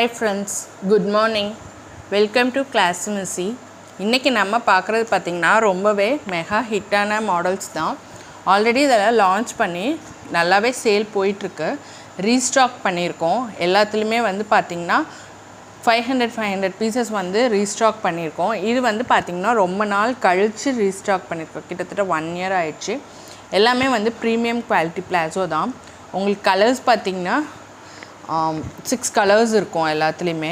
Hi friends, good morning. Welcome to Classmacy. இன்னைக்கு நம்ம பார்க்குறது பார்த்திங்கன்னா ரொம்பவே மெகா ஹிட்டான மாடல்ஸ் தான். ஆல்ரெடி இதெல்லாம் லான்ச் பண்ணி நல்லாவே சேல் போயிட்டுருக்கு. ரீஸ்டாக் பண்ணியிருக்கோம். எல்லாத்துலேயுமே வந்து பார்த்திங்கன்னா 500 பீசஸ் வந்து ரீஸ்டாக் பண்ணியிருக்கோம். இது வந்து பார்த்திங்கன்னா ரொம்ப நாள் கழித்து ரீஸ்டாக் பண்ணியிருக்கோம். கிட்டத்தட்ட 1 year ஆயிடுச்சு. எல்லாமே வந்து ப்ரீமியம் குவாலிட்டி பிளாசோ தான். உங்களுக்கு கலர்ஸ் பார்த்திங்கன்னா 6 கலர்ஸ் இருக்கும் எல்லாத்துலேயுமே.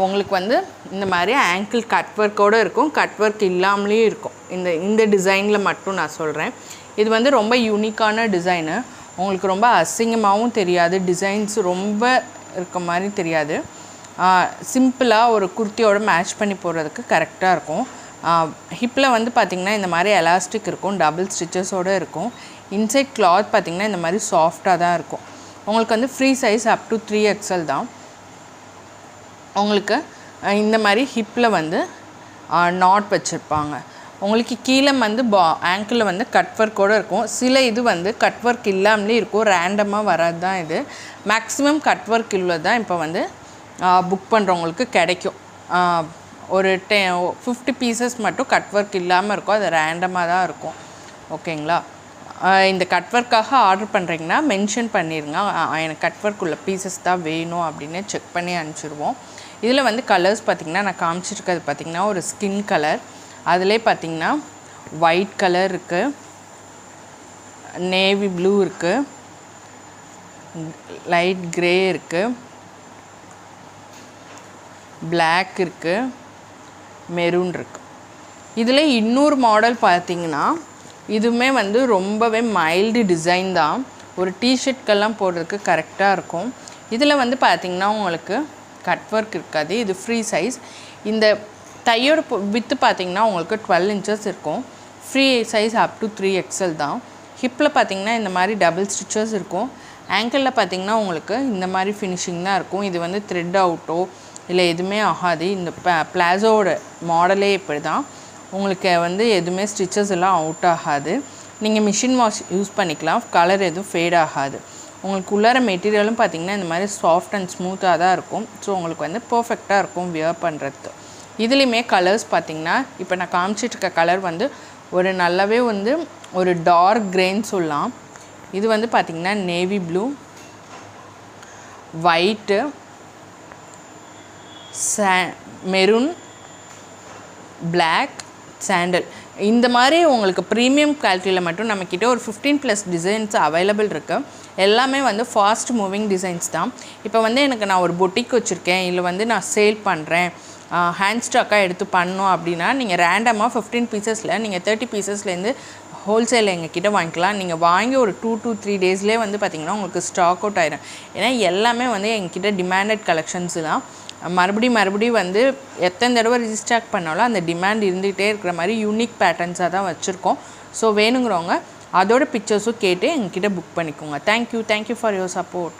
உங்களுக்கு வந்து இந்த மாதிரி ஆங்கிள் கட் ஒர்க்கோடு இருக்கும், கட் ஒர்க் இல்லாமலேயும் இருக்கும். இந்த டிசைனில் மட்டும் நான் சொல்கிறேன். இது வந்து ரொம்ப யூனிக்கான டிசைனு. உங்களுக்கு ரொம்ப அசிங்கமாகவும் தெரியாது, டிசைன்ஸ் ரொம்ப இருக்க மாதிரி தெரியாது. சிம்பிளாக ஒரு குர்த்தியோட மேட்ச் பண்ணி போடுறதுக்கு கரெக்டாக இருக்கும். ஹிப்பில் வந்து பார்த்திங்கன்னா இந்த மாதிரி எலாஸ்டிக் இருக்கும், டபுள் ஸ்டிச்சஸோடு இருக்கும். இன்சைட் கிளாத் பார்த்திங்கன்னா இந்த மாதிரி சாஃப்டாக தான் இருக்கும். உங்களுக்கு வந்து free size up to 3XL தான். உங்களுக்கு இந்த மாதிரி ஹிப்பில் வந்து நாட் வச்சுருப்பாங்க. உங்களுக்கு கீழே வந்து ஆங்கிளில் வந்து கட் ஒர்க்கோடு இருக்கும். சில இது வந்து கட் ஒர்க் இல்லாமலே இருக்கும், ரேண்டமாக வராது தான் இது. மேக்ஸிமம் கட் ஒர்க் உள்ளது தான் இப்போ வந்து புக் பண்ணுறவங்களுக்கு கிடைக்கும். ஒரு 50 பீசஸ் மட்டும் கட் ஒர்க் இல்லாமல் இருக்கும், அது ரேண்டமாக தான் இருக்கும். ஓகேங்களா? இந்த கட் ஒர்க்காக ஆர்டர் பண்ணுறீங்கன்னா மென்ஷன் பண்ணிடுங்க, எனக்கு கட் ஒர்க் உள்ள பீசஸ் தான் வேணும் அப்படின்னு செக் பண்ணி அனுப்பிச்சிடுவோம். இதில் வந்து கலர்ஸ் பார்த்திங்கன்னா நான் காமிச்சிருக்கிறது பார்த்திங்கன்னா ஒரு ஸ்கின் கலர், அதிலே பார்த்திங்கன்னா ஒயிட் கலர் இருக்குது, நேவி ப்ளூ இருக்குது, லைட் க்ரே இருக்குது, பிளாக் இருக்குது, மெரூன் இருக்குது. இதில் இன்னொரு மாடல் பார்த்திங்கன்னா இதுவுமே வந்து ரொம்பவே மைல்டு டிசைன் தான். ஒரு டிஷர்ட்கெல்லாம் போடுறதுக்கு கரெக்டாக இருக்கும். இதில் வந்து பார்த்திங்கன்னா உங்களுக்கு கட் ஒர்க் இருக்காது, இது ஃப்ரீ சைஸ். இந்த தையோட வித்து பார்த்திங்கன்னா உங்களுக்கு 12 inches இருக்கும். Free size up to 3XL தான். ஹிப்பில் பார்த்திங்கன்னா இந்த மாதிரி டபுள் ஸ்டிச்சஸ் இருக்கும். ஆங்கிளில் பார்த்திங்கன்னா உங்களுக்கு இந்த மாதிரி ஃபினிஷிங் தான் இருக்கும். இது வந்து த்ரெட் அவுட்டோ இல்லை எதுவுமே ஆகாது. இந்த பிளாசோட மாடலே இப்படி தான். உங்களுக்கு வந்து எதுவுமே ஸ்டிச்சஸ் எல்லாம் அவுட் ஆகாது. நீங்கள் மிஷின் வாஷ் யூஸ் பண்ணிக்கலாம், கலர் எதுவும் ஃபேட் ஆகாது. உங்களுக்கு உள்ளார மெட்டீரியலும் பார்த்திங்கன்னா இந்த மாதிரி சாஃப்ட் அண்ட் ஸ்மூத்தாக தான் இருக்கும். ஸோ உங்களுக்கு வந்து பர்ஃபெக்டாக இருக்கும் வியர் பண்ணுறதுக்கு. இதுலேயுமே கலர்ஸ் பார்த்திங்கன்னா இப்போ நான் காமிச்சிட்ருக்க கலர் வந்து ஒரு நல்லாவே வந்து ஒரு டார்க் க்ரேன்னு சொல்லலாம். இது வந்து பார்த்திங்கன்னா navy blue, white, maroon, black, sandal. இந்த மாதிரி உங்களுக்கு ப்ரீமியம் குவாலிட்டியில் மட்டும் நம்மக்கிட்ட ஒரு 15+ டிசைன்ஸ் அவைலபிள் இருக்குது. எல்லாமே வந்து ஃபாஸ்ட் மூவிங் டிசைன்ஸ் தான். இப்போ வந்து எனக்கு நான் ஒரு பொட்டிக் வச்சுருக்கேன், இல்லை வந்து நான் சேல் பண்ணுறேன், ஹேண்ட் ஸ்டாக்காக எடுத்து பண்ணோம் அப்படின்னா நீங்கள் ரேண்டமாக 15 பீசஸில் நீங்கள் 30 பீசஸ்லேருந்து ஹோல்சேலில் எங்ககிட்ட வாங்கிக்கலாம். நீங்கள் வாங்கி ஒரு 2 to 3 daysலேயே வந்து பார்த்திங்கன்னா உங்களுக்கு ஸ்டாக் அவுட் ஆகிடும். ஏன்னா எல்லாமே வந்து எங்ககிட்ட டிமாண்டட் கலெக்ஷன்ஸு தான். மறுபடியும் வந்து எத்தனை தடவை ரீஸ்டாக் பண்ணாலும் அந்த டிமாண்ட் இருந்துகிட்டே இருக்கிற மாதிரி யூனிக் பேட்டர்ன்ஸாக தான் வச்சுருக்கோம். ஸோ வேணுங்கிறவங்க அதோட பிக்சர்ஸும் கேட்டு எங்ககிட்ட புக் பண்ணிக்கோங்க. Thank you for your support.